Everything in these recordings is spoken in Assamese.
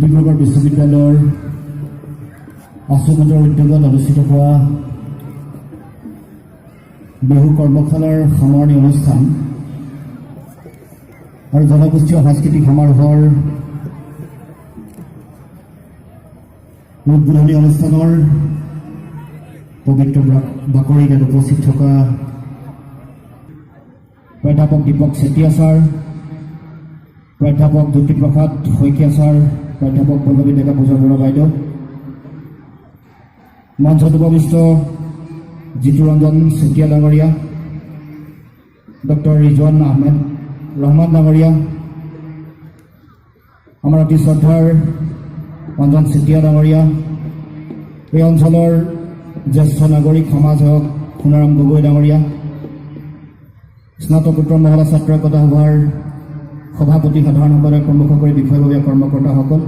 ডিব্ৰুগড় বিশ্ববিদ্যালয়ৰ আচুগোটৰ উদ্যোগত অনুষ্ঠিত হোৱা বিহু কৰ্মশালাৰ সামৰণি অনুষ্ঠান আৰু জনগোষ্ঠীয় সাংস্কৃতিক সমাৰোহৰ উদ্বোধনী অনুষ্ঠানৰ পবিত্ৰ বাকৰিত উপস্থিত থকা প্ৰাধ্যাপক দীপক চেতিয়া ছাৰ, প্ৰাধ্যাপক জ্যোতিপ্ৰসাদ শইকীয়া ছাৰ, প্ৰাধ্যাপক পল্লৱী ডেকা পূজা বৰুৱা বাইদেউ, মঞ্চত উপবিষ্ট জিতুৰঞ্জন চেতিয়া ডাঙৰীয়া, ডক্টৰ ৰিজৱান আহমেদ ৰহমান ডাঙৰীয়া, আমাৰ অতি শ্ৰদ্ধাৰ অঞ্জন চেতিয়া ডাঙৰীয়া, এই অঞ্চলৰ জ্যেষ্ঠ নাগৰিক সমাজ হওক সোণাৰাম গগৈ ডাঙৰীয়া, স্নাতকোত্তৰ মহলা ছাত্ৰ একতা সভাৰ সভাপতি সাধাৰণ সম্পাদক প্ৰমুখ কৰি বিষয়ববীয়া কৰ্মকৰ্তাসকল,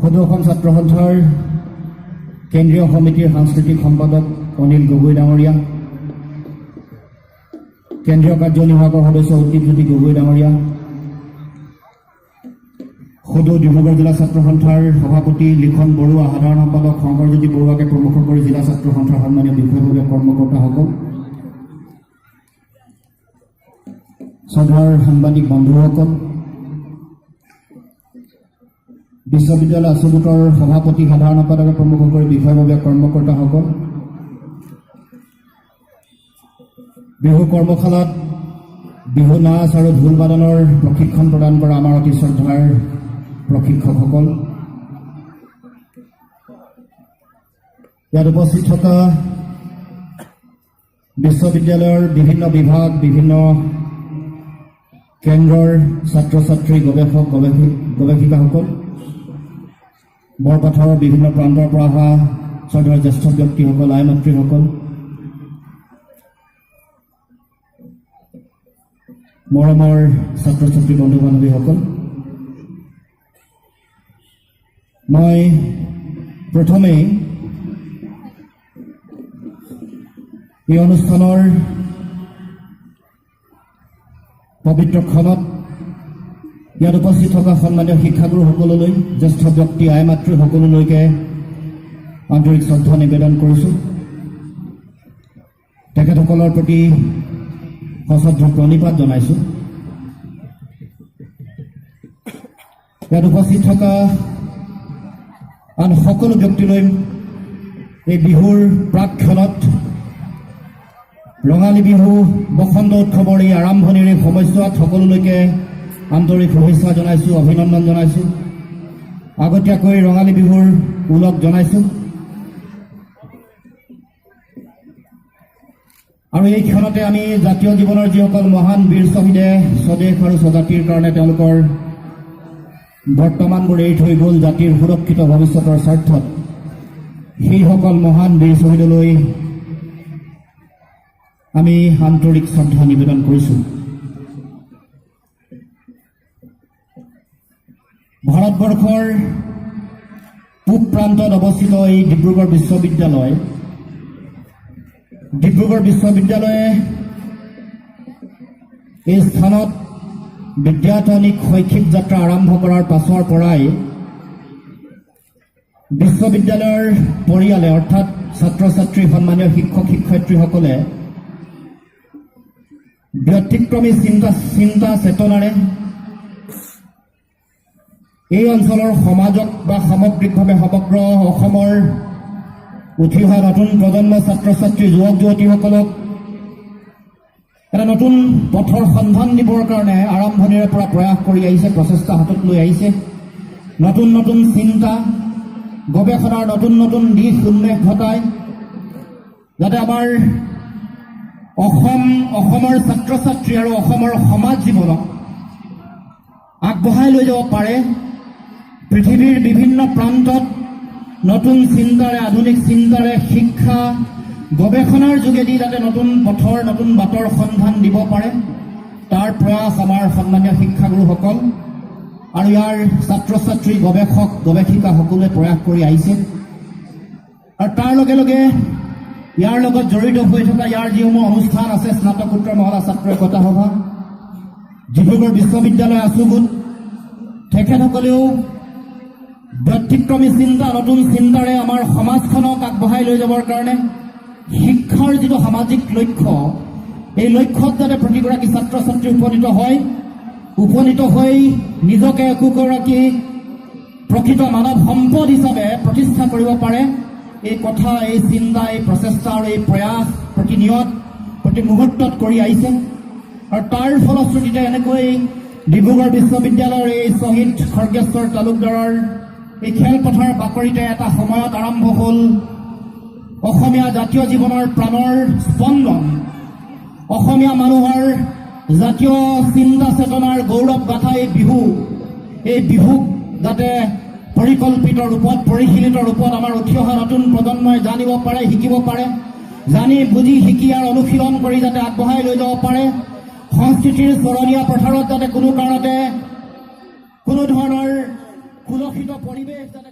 সদৌ অসম ছাত্ৰ সন্থাৰ কেন্দ্ৰীয় সমিতিৰ সাংস্কৃতিক সম্পাদক অনিল গগৈ ডাঙৰীয়া, কেন্দ্ৰীয় কাৰ্যনিৰ্বাহকৰ সদস্য অতীপজ্যোতি গগৈ ডাঙৰীয়া, সদৌ ডিব্ৰুগড় জিলা ছাত্ৰ সন্থাৰ সভাপতি লিখন বৰুৱা, সাধাৰণ সম্পাদক শংকৰজ্যোতি বৰুৱাকে প্ৰমুখ কৰি জিলা ছাত্ৰ সন্থাৰ সন্মানীয় বিষয়ববীয়া কৰ্মকৰ্তাসকল, শ্ৰদ্ধাৰ সাংবাদিক বন্ধুসকল, বিশ্ববিদ্যালয় আচুগোটৰ সভাপতি সাধাৰণ সম্পাদকে প্ৰমুখ কৰি বিষয়ববীয়া কৰ্মকৰ্তাসকল, বিহু কৰ্মশালাত বিহু নাচ আৰু ঢোল বাদনৰ প্ৰশিক্ষণ প্ৰদান কৰা আমাৰ অতি শ্ৰদ্ধাৰ প্ৰশিক্ষকসকল, ইয়াত উপস্থিত থকা বিশ্ববিদ্যালয়ৰ বিভিন্ন বিভাগ, বিভিন্ন কেন্দ্ৰৰ ছাত্ৰ ছাত্ৰী, গৱেষক গৱেষিকাসকল, বৰপথাৰৰ বিভিন্ন প্ৰান্তৰ পৰা অহা শ্ৰদ্ধাৰ জ্যেষ্ঠ ব্যক্তিসকল, আই মাতৃসকল, মৰমৰ ছাত্ৰ ছাত্ৰী বন্ধু বান্ধৱীসকল, মই প্ৰথমেই এই অনুষ্ঠানৰ পবিত্ৰ ক্ষণত ইয়াত উপস্থিত থকা সন্মানীয় শিক্ষাগুৰুসকললৈ, জ্যেষ্ঠ ব্যক্তি, আই মাতৃ সকলোলৈকে আন্তৰিক শ্ৰদ্ধা নিবেদন কৰিছোঁ। তেখেতসকলৰ প্ৰতি সশ্ৰদ্ধ প্ৰণিপাত জনাইছোঁ। ইয়াত উপস্থিত থকা আন সকলো ব্যক্তিলৈ এই বিহুৰ প্ৰাকক্ষণত ৰঙালী বিহু বসন্ত উৎসৱৰ এই আৰম্ভণিৰ এই সময়ছোৱাত সকলোলৈকে আন্তৰিক শুভেচ্ছা জনাইছোঁ, অভিনন্দন জনাইছোঁ। আগতীয়াকৈ ৰঙালী বিহুৰ ওলগ জনাইছোঁ। আৰু এই ক্ষণতে আমি জাতীয় জীৱনৰ যিসকল মহান বীৰ শ্বহীদে স্বদেশ আৰু স্বজাতিৰ কাৰণে তেওঁলোকৰ বৰ্তমানবোৰ এৰি থৈ গ'ল জাতিৰ সুৰক্ষিত ভৱিষ্যতৰ স্বাৰ্থত, সেইসকল মহান বীৰ শ্বহীদলৈ আমি আন্তৰিক শ্ৰদ্ধা নিবেদন কৰিছোঁ। ভাৰতবৰ্ষৰ পূব প্ৰান্তত অৱস্থিত এই ডিব্ৰুগড় বিশ্ববিদ্যালয়ে এই স্থানত বিদ্যায়তনিক শৈক্ষিক যাত্ৰা আৰম্ভ কৰাৰ পাছৰ পৰাই বিশ্ববিদ্যালয়ৰ পৰিয়ালে অৰ্থাৎ ছাত্ৰ ছাত্ৰী, সন্মানীয় শিক্ষক শিক্ষয়িত্ৰীসকলে ব্যতিক্ৰমী চিন্তা চেতনাৰে এই অঞ্চলৰ সমাজক বা সামগ্ৰিকভাৱে সমগ্ৰ অসমৰ উঠি অহা নতুন প্ৰজন্ম ছাত্ৰ ছাত্ৰী, যুৱক যুৱতীসকলক এটা নতুন পথৰ সন্ধান দিবৰ কাৰণে আৰম্ভণিৰে পৰা প্ৰয়াস কৰি আহিছে, প্ৰচেষ্টা হাতত লৈ আহিছে। নতুন নতুন চিন্তা, গৱেষণাৰ নতুন নতুন দিশ উন্মেষ ঘটাই যাতে আমাৰ অসমৰ ছাত্ৰ ছাত্ৰী আৰু অসমৰ সমাজ জীৱনক আগবঢ়াই লৈ যাব পাৰে। পৃথিৱীৰ বিভিন্ন প্ৰান্তত নতুন চিন্তাৰে, আধুনিক চিন্তাৰে শিক্ষা গৱেষণাৰ যোগেদি যাতে নতুন পথৰ, নতুন বাটৰ সন্ধান দিব পাৰে, তাৰ প্ৰয়াস আমাৰ সন্মানীয় শিক্ষাগুৰুসকল আৰু ইয়াৰ ছাত্ৰ ছাত্ৰী, গৱেষক গৱেষিকা সকলোৱে প্ৰয়াস কৰি আহিছে। আৰু তাৰ লগে লগে ইয়াৰ লগত জড়িত হৈ থকা ইয়াৰ যিসমূহ অনুষ্ঠান আছে, স্নাতকোত্তৰ মহলা ছাত্ৰ একতা সভা, ডিব্ৰুগড় বিশ্ববিদ্যালয় আচুগোট, তেখেতসকলেও ব্যতিক্ৰমী চিন্তা নতুন চিন্তাৰে আমাৰ সমাজখনক আগবঢ়াই লৈ যাবৰ কাৰণে শিক্ষাৰ যিটো সামাজিক লক্ষ্য এই লক্ষ্যত যাতে প্ৰতিগৰাকী ছাত্ৰ ছাত্ৰী উপনীত হৈ নিজকে একোগৰাকী প্ৰকৃত মানৱ সম্পদ হিচাপে প্ৰতিষ্ঠা কৰিব পাৰে এই কথা এই চিন্তা এই প্ৰচেষ্টা আৰু এই প্ৰয়াস প্ৰতিনিয়ত প্ৰতি মুহূৰ্তত কৰি আহিছে আৰু তাৰ ফলশ্ৰুতিতে এনেকৈ ডিব্ৰুগড় বিশ্ববিদ্যালয়ৰ এই শ্বহীদ খৰ্গেশ্বৰ তালুকদাৰৰ এই খেলপথাৰ বাকৰিতে এটা সময়ত আৰম্ভ হ'ল অসমীয়া জাতীয় জীৱনৰ প্ৰাণৰ স্পন্দন অসমীয়া মানুহৰ জাতীয় চিন্তা চেতনাৰ গৌৰৱ গাথা এই বিহুক যাতে পৰিকল্পিত ৰূপত পৰিশীলিত ৰূপত আমাৰ উঠি অহা নতুন প্ৰজন্মই জানিব পাৰে শিকিব পাৰে জানি বুজি শিকি আৰু অনুশীলন কৰি যাতে আগবঢ়াই লৈ যাব পাৰে সংস্কৃতিৰ চৰণীয়া পথাৰত যাতে কোনো কাৰণতে কোনো ধৰণৰ কুলসিত পৰিৱেশ যাতে